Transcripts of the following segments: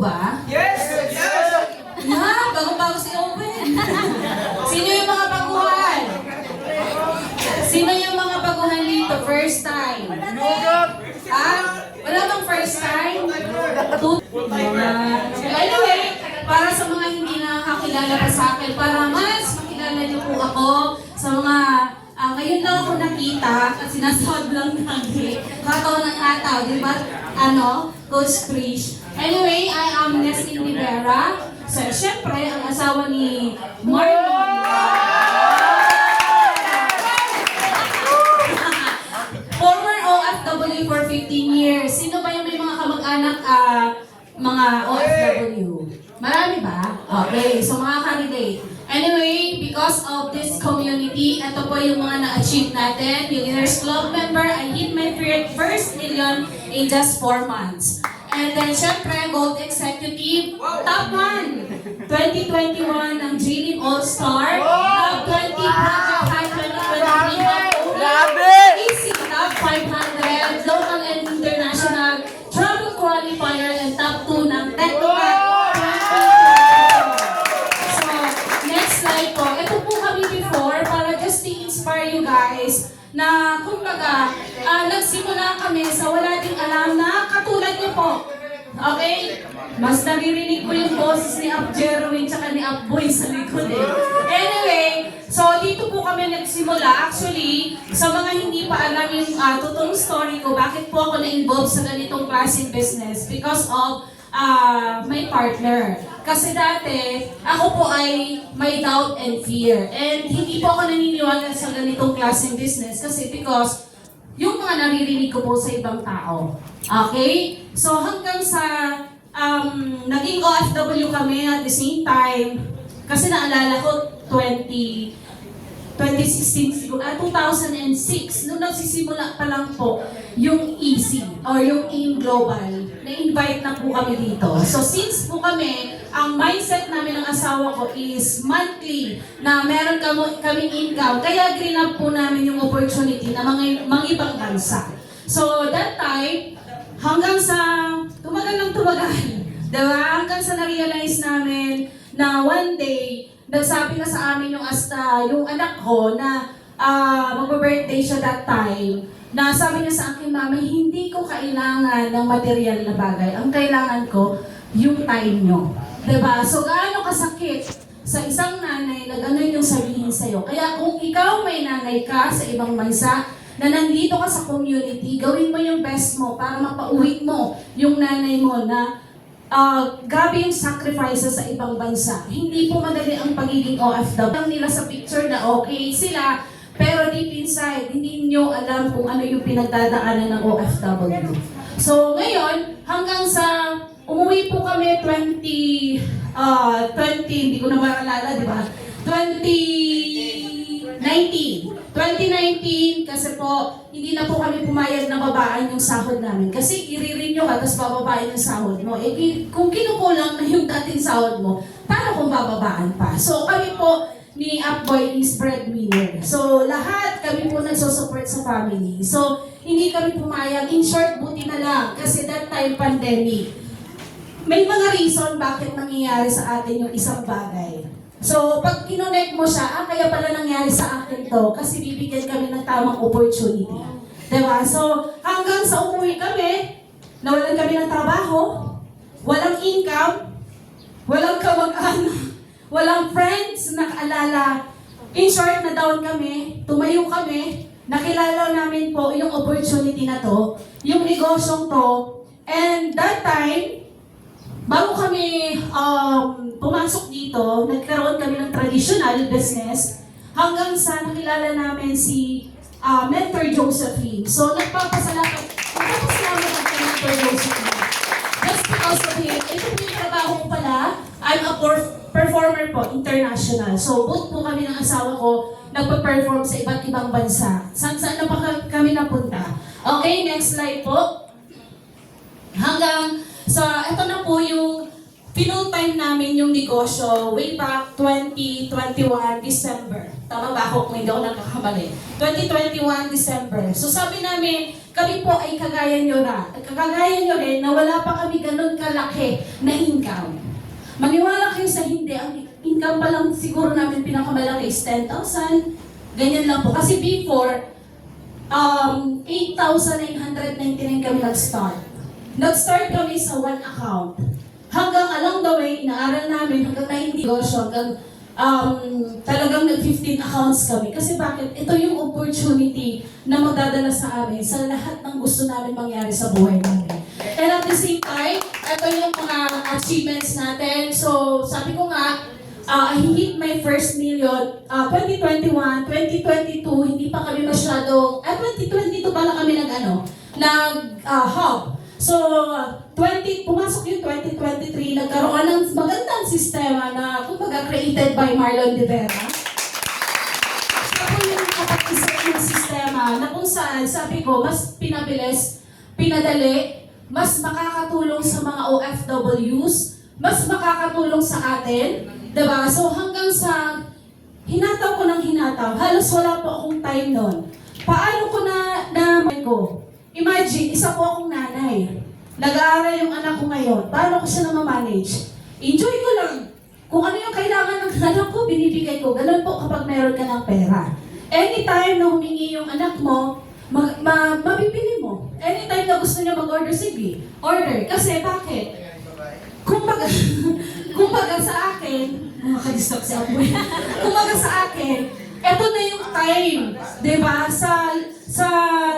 ba? Yes! Yes! Bago-bago si Owen. Sino yung mga baguhan? Sino yung mga baguhan dito? First time? Wala bang first time? Anyway, para sa mga hindi nakakilala pa sa akin, para mas makilala niyo po ako sa mga ngayon lang ako nakita at sinasahod lang lagi. Hataw ng hataw, di ba? Coach Trish. Anyway, I am Nessie Rivera. So, syempre, ang asawa ni Marlon. Former OFW for 15 years. Sino ba yung may mga kamag-anak mga OFW? Marami ba? Okay, so makaka-relate. Anyway, because of this community, ito po yung mga na-achieve natin. Millionaires Club member, I hit my first million in just 4 months. And then, syempre, Gold Executive, top 1, 2021 ng Jilin All-Star, top 20 Project High 2023, Easy, top 500, local and international, travel qualifier, and top 2 ng Technopath 2022. So, next slide po. Ito po kami before, para just to inspire you guys, na kumbaga, nagsimula kami sa wala ding alam na katulad niyo po. Okay? Mas naririnig ko yung boses ni Up Jerwin tsaka ni Up Boy sa likod eh. Anyway, so dito po kami nagsimula. Actually, sa mga hindi pa alam yung totoong story ko, bakit po ako na-involve sa ganitong klaseng business? Because of my partner. Kasi dati, ako po ay may doubt and fear. And hindi po ako naniniwala sa ganitong klaseng business kasi because yung mga naririnig ko po sa ibang tao. Okay? So hanggang sa naging OFW kami at the same time, kasi naalala ko 2016 siguro, 2006, nung nagsisimula pa lang po yung Easy or yung AIM Global, na-invite na po kami dito. So since po kami, ang mindset namin ng asawa ko is monthly na meron kaming income, kaya green up po namin yung opportunity na mga ibang bansa. So that time, hanggang sa tumagal ng tumagal, diba? Hanggang sa na-realize namin na one day, nagsabi na sa amin yung anak ko na mag-birthday siya that time, na sabi niya sa akin, Mami, hindi ko kailangan ng material na bagay. Ang kailangan ko, yung time nyo. Diba? So, gaano kasakit sa isang nanay na gano'n yung sabihin sa'yo. Kaya kung ikaw may nanay ka sa ibang bansa, na nandito ka sa community, gawin mo yung best mo para mapauwi mo yung nanay mo na grabe yung sacrifices sa ibang bansa. Hindi po madali ang pagiging OFW. Lang nila sa picture na okay sila, pero deep inside, hindi nyo alam kung ano yung pinagdadaanan ng OFW. So ngayon, hanggang sa umuwi po kami 20, hindi ko na maalala, di ba? 2019, kasi po, hindi na po kami pumayag na babaan yung sahod namin. Kasi i-renew ka, tapos bababain yung sahod mo. Eh, kung kinukulang na yung dating sahod mo, paano kung bababaan pa? So kami po, ni Upboy is breadwinner. So lahat kami po nagsusupport sa family. So hindi kami pumayag. In short, buti na lang. Kasi that time, pandemic. May mga reason bakit nangyayari sa atin yung isang bagay. So, pag kinonect mo siya, kaya pala nangyari sa akin to kasi bibigyan kami ng tamang opportunity. Diba? So, hanggang sa umuwi kami, nawalan kami ng trabaho, walang income, walang kamag-anak, walang friends na kaalala. In short, na down kami, tumayo kami, nakilala namin po yung opportunity na to, yung negosyong to, and that time, bago kami pumasok dito, nagkaroon kami ng traditional business hanggang sa nakilala namin si Mentor Josephine. So, nagpapasalamat ang kay Mentor Josephine. Just because of him, ito po yung trabaho ko pala, I'm a performer po, international. So, both po kami ng asawa ko nagpa-perform sa iba't ibang bansa. Saan na pa kami napunta? Okay, next slide po. Hanggang sa, ito na po yung Pinull-time namin yung negosyo way back 2021 December. Tama ba ako kung hindi ako nagkakamali? 2021 December. So sabi namin, kami po ay kagaya nyo rin na wala pa kami ganun kalaki na income. Maniwala kayo sa hindi, ang income pa lang siguro namin pinakamalaki is 10,000. Ganyan lang po. Kasi before, 8,999 kami nag-start. Nag-start kami sa one account. Hanggang along the way, inaaral namin hanggang na hindi negosyo, hanggang talagang nag-15 accounts kami. Kasi bakit? Ito yung opportunity na magdadala sa amin sa lahat ng gusto namin mangyari sa buhay namin. And at the same time, ito yung mga achievements natin. So, sabi ko nga, I hit my first million 2021, 2022, hindi pa kami masyadong, 2022 pala kami nag-hub. So, pumasok yung 2023, nagkaroon ng magandang sistema na kumbaga created by Marlon De Vera. Ako yung kapag-isip ng sistema na kung saan, sabi ko, mas pinabilis, pinadali, mas makakatulong sa mga OFWs, mas makakatulong sa atin, diba? So hanggang sa hinataw ko ng hinataw, halos wala po akong time nun. Paano ko Imagine, isa po akong nanay. Nag-aaral yung anak ko ngayon. Paano ko siya na-manage? Enjoy ko lang. Kung ano yung kailangan ng anak ko, binibigay ko. Ganun po kapag meron ka ng pera. Anytime na humingi yung anak mo, mabibili mo. Anytime na gusto niya mag-order, sige, order. Kasi bakit? Kumbaga sa akin, makadistop si Apoy. Kumbaga sa akin, eto na yung time. Diba? Sa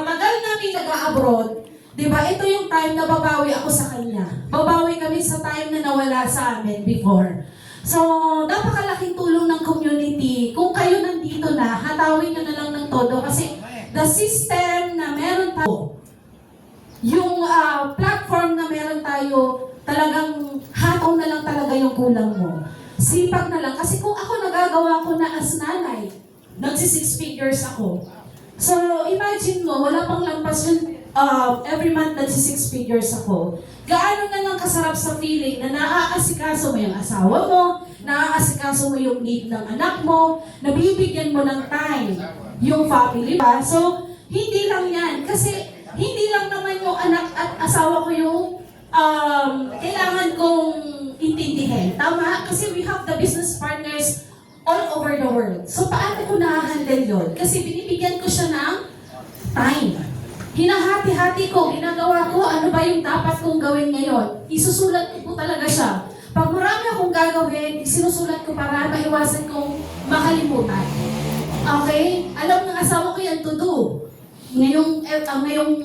tagal namin nag-a-abroad, diba? Ito yung time na babawi ako sa kanya. Babawi kami sa time na nawala sa amin before. So, napakalaking tulong ng community. Kung kayo nandito na, hatawin nyo na lang ng todo. Kasi the system na meron tayo, yung platform na meron tayo, talagang hataw na lang talaga yung kulang mo. Sipag na lang. Kasi kung ako nagagawa ko na as nanay, nagsi-6 figures ako. So, imagine mo, wala pang lampas yun, every month nagsi-6 figures ako. Gaano na lang kasarap sa feeling na naaasikaso mo yung asawa mo, naaasikaso mo yung need ng anak mo, nabibigyan mo ng time yung family ba? So, hindi lang yan. Kasi, hindi lang naman yung anak at asawa ko yung kailangan kong intindihin. Tama? Kasi we have the business partners all over the world. So, paano ko na-handle yun? Kasi binibigyan ko siya ng time. Hinahati-hati ko, ginagawa ko, ano ba yung dapat kong gawin ngayon? Isusulat ko po talaga siya. Pag marami akong gagawin, sinusulat ko para maiwasan kong makalimutan. Okay? Alam ng asawa ko yan to do. Ngayong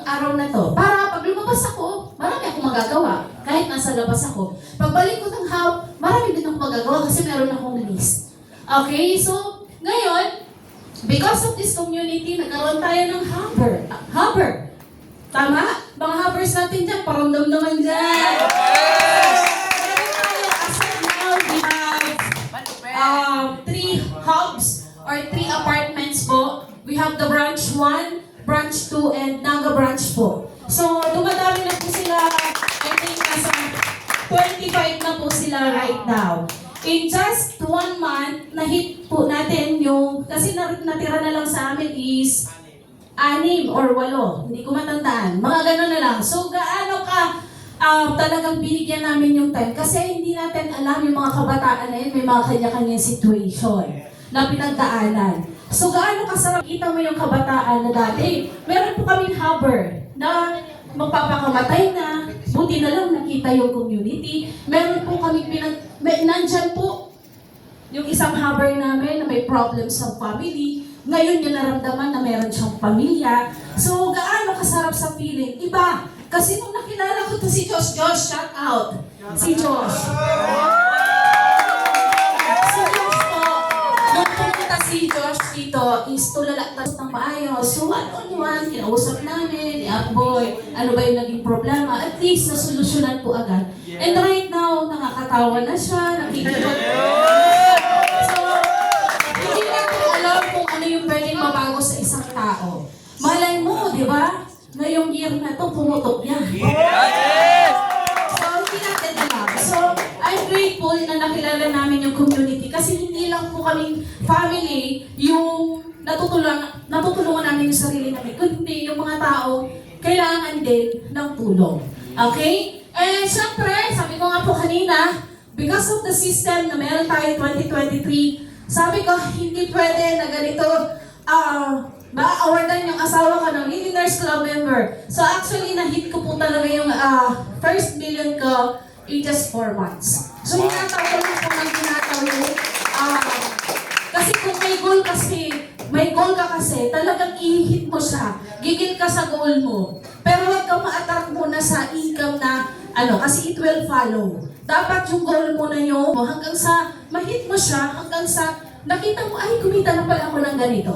araw na to. Para pag lumabas ako, marami akong magagawa. Kahit nasa labas ako. Pagbalik ko ng house, marami din akong magagawa kasi meron akong list. Okay? So, ngayon, because of this community, nagkaroon tayo ng hubber. Tama? Mga hubbers natin dyan, paramdam naman dyan. Meron tayo, as of now, we have 3 hubs or 3 apartments po. We have the branch 1, branch 2, and Naga branch po. So, dumadami na po sila. I think nasa 25 na po sila right now. In just 1 month, na-hit po natin yung, kasi natira na lang sa amin is 6 or 8. Hindi ko matandaan. Mga gano'n na lang. So, gaano ka talagang binigyan namin yung time? Kasi hindi natin alam yung mga kabataan na yun, may mga kanya-kanyang situation na pinagdaanan. So, gaano kasarap kita mo yung kabataan na dati? Meron po kaming hubber na magpapakamatay na, buti na lang nakita yung community. Meron po kami nandyan po yung isang hubber namin na may problem sa family. Ngayon yung naramdaman na meron siyang pamilya. So, gaano kasarap sa feeling? Iba. Kasi nung nakilala ko to si Josh, shout out. Si Josh. Si Josh po, nung pumunta si Josh dito, is tulalatas ng maayos. So, one-on-one, kinausap namin, boy, ano ba yung naging problema? At least, nasolusyonan po agad. And right now, nakakatawa na siya, nakikita. So, hindi natin alam kung ano yung pwedeng mabago sa isang tao. Malay mo, di ba? Ngayong year na to, pumutok yan. So, hindi natin alam. So, I'm thankful na nakilala namin yung community kasi hindi lang po kaming family yung natutulungan namin yung sarili namin, kundi yung mga tao kailangan din ng tulong. Okay? And syempre, sabi ko nga po kanina, because of the system na meron tayo 2023, sabi ko, hindi pwede na ganito, ma-awardan yung asawa ka ng Millionaires Club member. So actually, na-hit ko po talaga yung first million ko in just 4 months. So tinatawag ko ng tinatawag. Kasi kung may goal ka kasi, talagang i-hit mo siya. Gigil ka sa goal mo. Pero huwag kang ma-attract muna sa income na, kasi it will follow. Dapat yung goal mo na yun, hanggang sa ma-hit mo siya, hanggang sa nakita mo, ay, kumita na pala ako ng ganito.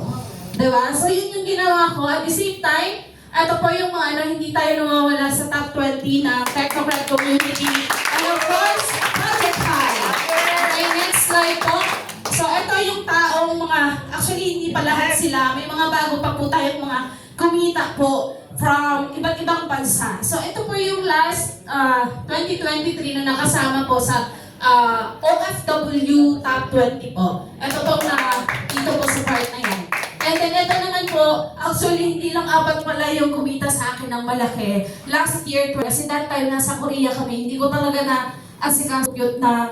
Diba? So, yun yung ginawa ko. At the same time, ito po yung mga hindi tayo nawawala sa top 20 na Technocrat community. And of course, Project High. Okay, next slide po. So, ito yung taong actually, hindi pa lahat sila. May mga bago pa po tayong mga kumita po from iba't ibang bansa. So, ito po yung last 2023 na nakasama po sa OFW Top 20 po. Ito po dito po sa part na yan. And then ito naman po, actually hindi lang apat pala yung kumita sa akin ng malaki. Last year, kasi that time nasa Korea kami, hindi ko talaga na asikasuyot ng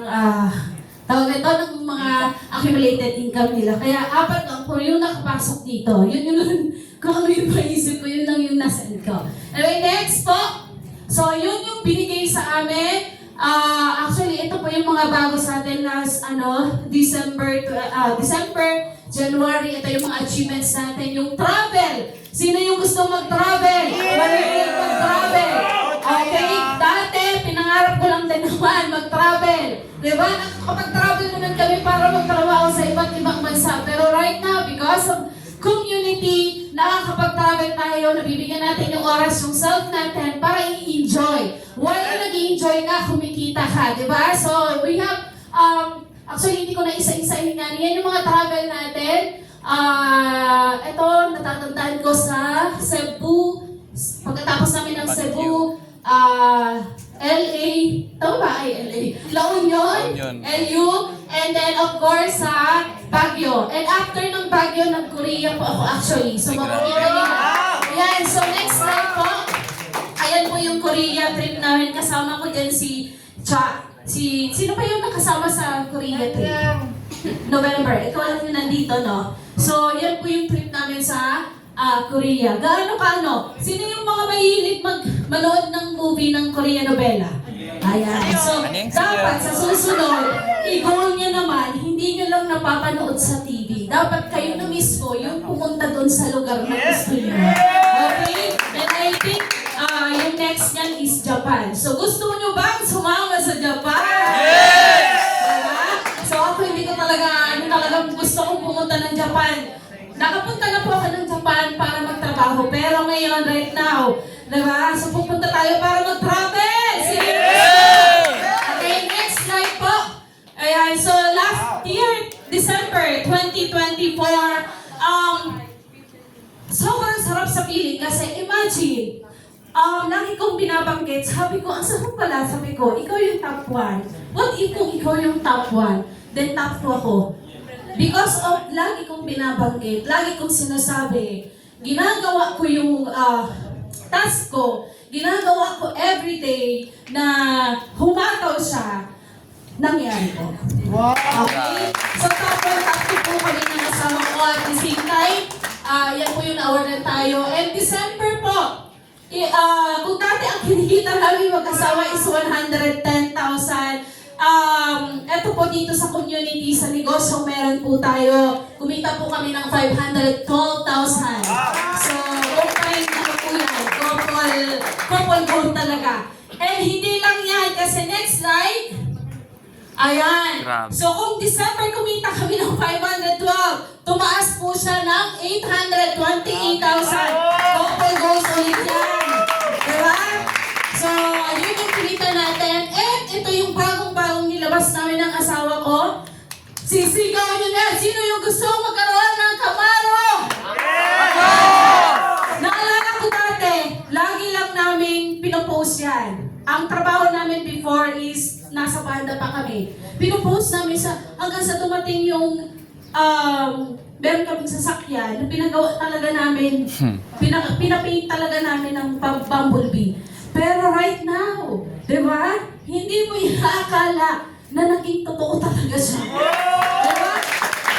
tawag ito ng mga accumulated income nila. Kaya apat lang po yung nakapasok dito. Yun yung kung ano yung paisip ko, yun lang yung nasa ko. Anyway, next po. So, yun yung binigay sa amin. Actually, ito po yung mga bago sa atin last December, January. Ito yung mga achievements natin. Yung travel. Sino yung gusto mag-travel? Maraming mag-travel. Okay? Dati, pinangarap ko lang din naman mag-travel. Diba? Nakakapag-travel naman kami para magtrabaho sa iba't ibang bansa. Pero right now, because of community, nakakapag-travel tayo, nabibigyan natin yung oras, yung self natin para i-enjoy. While nag-i-enjoy ka, kumikita ka, di ba? So, we have, actually, hindi ko na isa-isahin nga. Yan yung mga travel natin. Ito, natatandaan ko sa Cebu. Pagkatapos namin ng Cebu, LA, tama ba? Ay, LA. La Union, LU, and then of course sa Baguio. And after ng Baguio, nag-Korea po ako actually. So makikita nila. Ayan, so next slide po. Ayan po yung Korea trip namin. Kasama ko dyan sino pa yung nakasama sa Korea trip? November. Ikaw lang yung nandito, no? So, yan po yung trip namin sa Korea. Gaano ka, Sino yung mga mahilig manood ng movie ng Korean novela? Ayan. So, dapat sa susunod, i-goal niya naman, hindi niyo lang napapanood sa TV. Dapat kayo na mismo yung pumunta doon sa lugar na gusto niyo. Okay? And I think, yung next niyan is Japan. So, gusto niyo bang sumama sa Japan? Yes! Diba? So, ako hindi ko talagang gusto kong pumunta ng Japan. Nakapunta na po ako ng Japan para magtrabaho. Pero ngayon, right now, diba? So pupunta tayo para mag-travel! Okay, next slide po. Ayan, so last year, December 2024, sobrang sarap sa feeling kasi imagine, lagi kong binabanggit, sabi ko, ang sarap pala, sabi ko, ikaw yung top 1. What if kung ikaw yung top 1, then top 2 ako? Because of lagi kong binabanggit, lagi kong sinasabi, ginagawa ko yung task ko, ginagawa ko everyday na humataw siya, nangyari ko. Okay? So tapos po kami ng asawa ko at the same time, yan po yung na-awardan tayo. And December po, kung dati ang kinikita namin mag-asawa is 110,000, eto po dito sa community, sa negosyo, meron po tayo. Kumita po kami ng 512,000. So, okay, po yan. Couple goal talaga. And hindi lang yan, kasi next slide. Ayan. So, kung December kumita kami ng 512, tumaas po siya ng 828,000. Couple goals ulit yan. Diba? So, yun yung kumita natin. And ito yung bagong-bagong nilabas namin ng asawa ko. Sisigaw nyo na, sino yung gusto magkaroon ng Camaro? Naalala ko dati, lagi lang namin pinopost yan. Ang trabaho namin before is nasa banda pa kami. Pinupost namin hanggang sa dumating yung, meron kaming sasakyan, na pinagawa talaga namin, pinapaint talaga namin ng bumblebee. Pero right now, di ba? Hindi mo inaakala na naging totoo talaga siya. Di ba?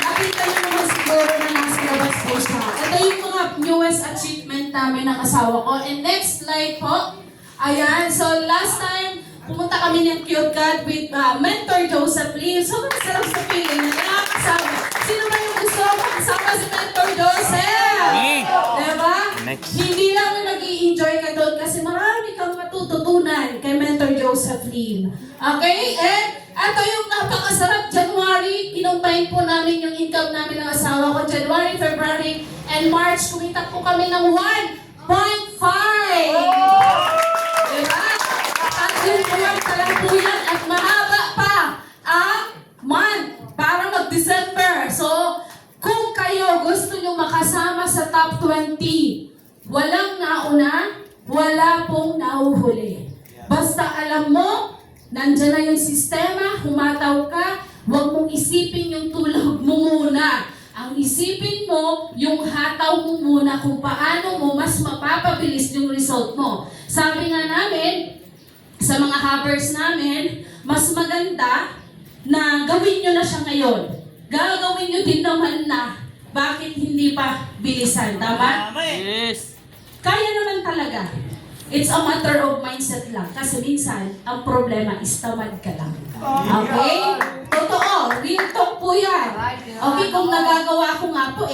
Nakita niyo naman siguro na nasa labas po siya. Ito yung mga newest achievement namin ng asawa ko. And next slide po. Ayan, so last time, pumunta kami ng QCAD with Mentor Joseph Lee. So, masarap sa feeling na nakakasama. Sino ba yung gusto makasama si Mentor Joseph? Diba? Next. Hindi lang nag-i-enjoy ka doon kasi marami kang matututunan kay Mentor Joseph Lee. Okay? And ito yung napakasarap. January, kinumpain po namin yung income namin ng asawa ko. January, February, and March, kumita po kami ng 1.5. Diba? At yun po yan, po yan, at mahaba pa ang month para mag-December. So, kung kayo gusto nyo makasama sa top 20, walang nauna, wala pong nauhuli. Basta alam mo, nandyan na yung sistema, humataw ka, huwag mong isipin yung tulog mo muna. Ang isipin mo, yung hataw mo muna kung paano mo mas mapapabilis yung result mo. Sabi nga namin, sa mga hoppers namin, mas maganda na gawin nyo na siya ngayon. Gagawin nyo din naman na bakit hindi pa bilisan. Tama? Yes. Kaya naman talaga. It's a matter of mindset lang. Kasi minsan, ang problema is tamad ka lang. Okay? Totoo. Real talk po yan. Okay, kung nagagawa ko nga po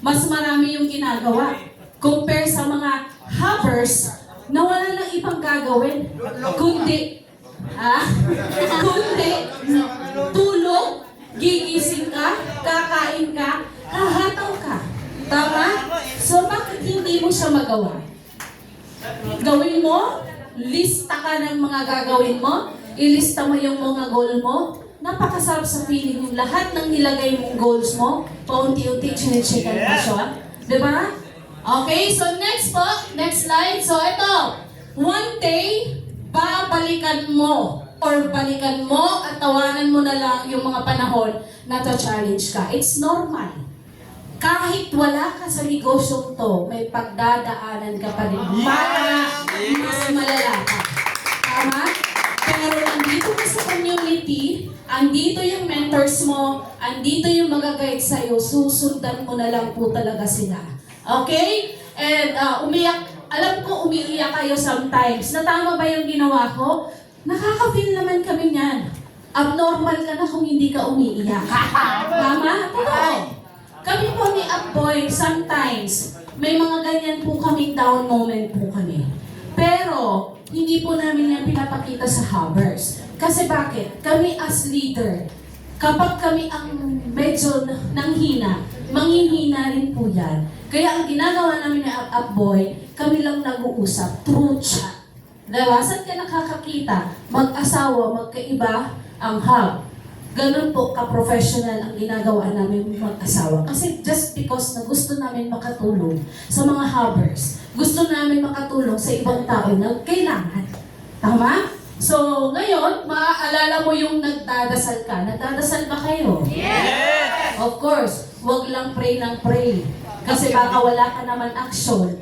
mas marami yung ginagawa. Compare sa mga hoppers na wala nang ibang gagawin. Kundi, tulog, gigising ka, kakain ka, hahataw ka. Tama? So, bakit hindi mo siya magawa? Gawin mo, lista ka ng mga gagawin mo, ilista mo yung mga goal mo, napakasarap sa feeling yung lahat ng nilagay mong goals mo, paunti-unti, chine-checkan mo siya. Diba? Okay, so next po, next slide. So ito, one day, babalikan mo or balikan mo at tawanan mo na lang yung mga panahon na to-challenge ka. It's normal. Kahit wala ka sa negosyong to, may pagdadaanan ka pa rin. Mas malala ka. Tama? Pero andito ka sa community, andito yung mentors mo, andito yung mag-guide sa'yo, susundan mo na lang po talaga sila. Okay? And umiyak, alam ko umiiyak kayo sometimes. Natama ba yung ginawa ko? Nakaka-feel naman kami niyan. Abnormal ka na kung hindi ka umiiyak. Tama? Totoo. Kami po ni Upboy, sometimes, may mga ganyan po kaming down moment po kami. Pero, hindi po namin yan pinapakita sa hoppers. Kasi bakit? Kami as leader, kapag kami ang medyo nanghina, manghihina rin po yan. Kaya ang ginagawa namin ni Upboy, kami lang nag-uusap through chat. Diba? Saan ka nakakakita? Mag-asawa, magkaiba ang hub. Ganun po ka-professional ang ginagawa namin mag-asawa. Kasi just because na gusto namin makatulong sa mga hoppers, gusto namin makatulong sa ibang tao na kailangan. Tama? So, ngayon, maaalala mo yung nagdadasal ka. Nagdadasal ba kayo? Yes! Of course, wag lang pray ng pray. Kasi baka wala ka naman action.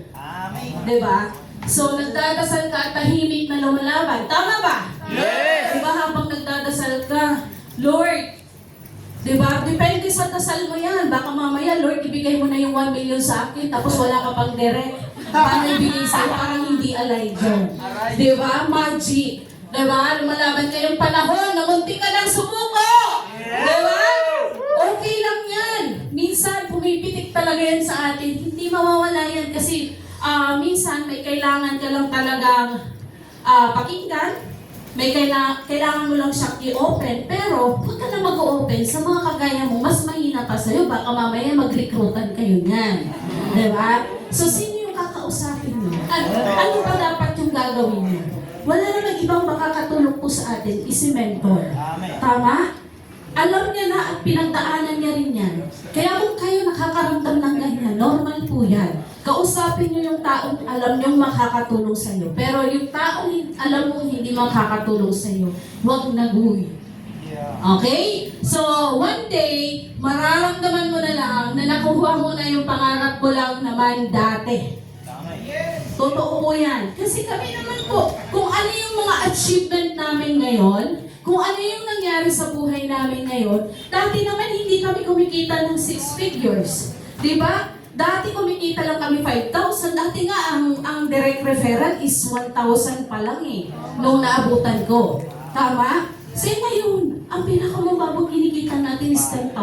Diba? So, nagdadasal ka at tahimik na lumalaban. Tama ba? Yes! Diba habang nagdadasal ka, Lord, diba? Depende sa dasal mo yan. Baka mamaya, Lord, ibigay mo na yung 1 million sa akin, tapos wala ka pang direct. Paano ibigay sa'yo? Parang hindi alive yun. Diba? Magic. Diba? Lumalaban kayong panahon na munti ka lang sumuko. Diba? Okay lang yan. Minsan, pumipitik talaga yan sa atin. Hindi mawawala yan kasi minsan may kailangan ka lang talagang pakinggan. May kailangan mo lang siyang i-open, pero huwag ka na mag-open sa mga kagaya mo, mas mahina pa sa'yo, baka mamaya mag-recruitan kayo niyan. Diba? So, sino yung kakausapin niyo? Ano ba dapat yung gagawin niyo? Wala naman ibang makakatulong po sa atin, si mentor. Tama? Alam niya na at pinagdaanan niya rin yan. Kaya kung kayo nakakaramdam ng ganyan, normal po yan. Kausapin nyo yung taong alam nyo makakatulong sa inyo. Pero yung taong alam mo hindi makakatulong sa inyo, huwag naguhi. Okay? So, one day, mararamdaman mo na lang na nakuha mo na yung pangarap ko lang naman dati. Totoo po yan. Kasi kami naman po, kung ano yung mga achievement namin ngayon, kung ano yung nangyari sa buhay namin ngayon, dati naman hindi kami kumikita ng 6 figures. Diba? Dati kumikita lang kami 5,000. Dati nga ang direct referral is 1,000 pa lang eh. Nung naabutan ko. Tama? Kasi ngayon, ang pinakamababang kinikita natin is 10,000.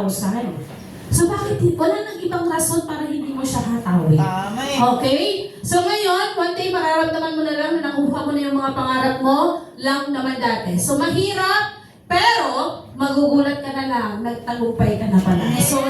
So bakit wala nang ibang rason para hindi mo siya hatawin? Tama eh. Okay? So ngayon, one day mararamdaman mo na lang na nakuha mo na yung mga pangarap mo lang naman dati. So mahirap, pero magugulat ka na lang, nagtagumpay ka na pala. So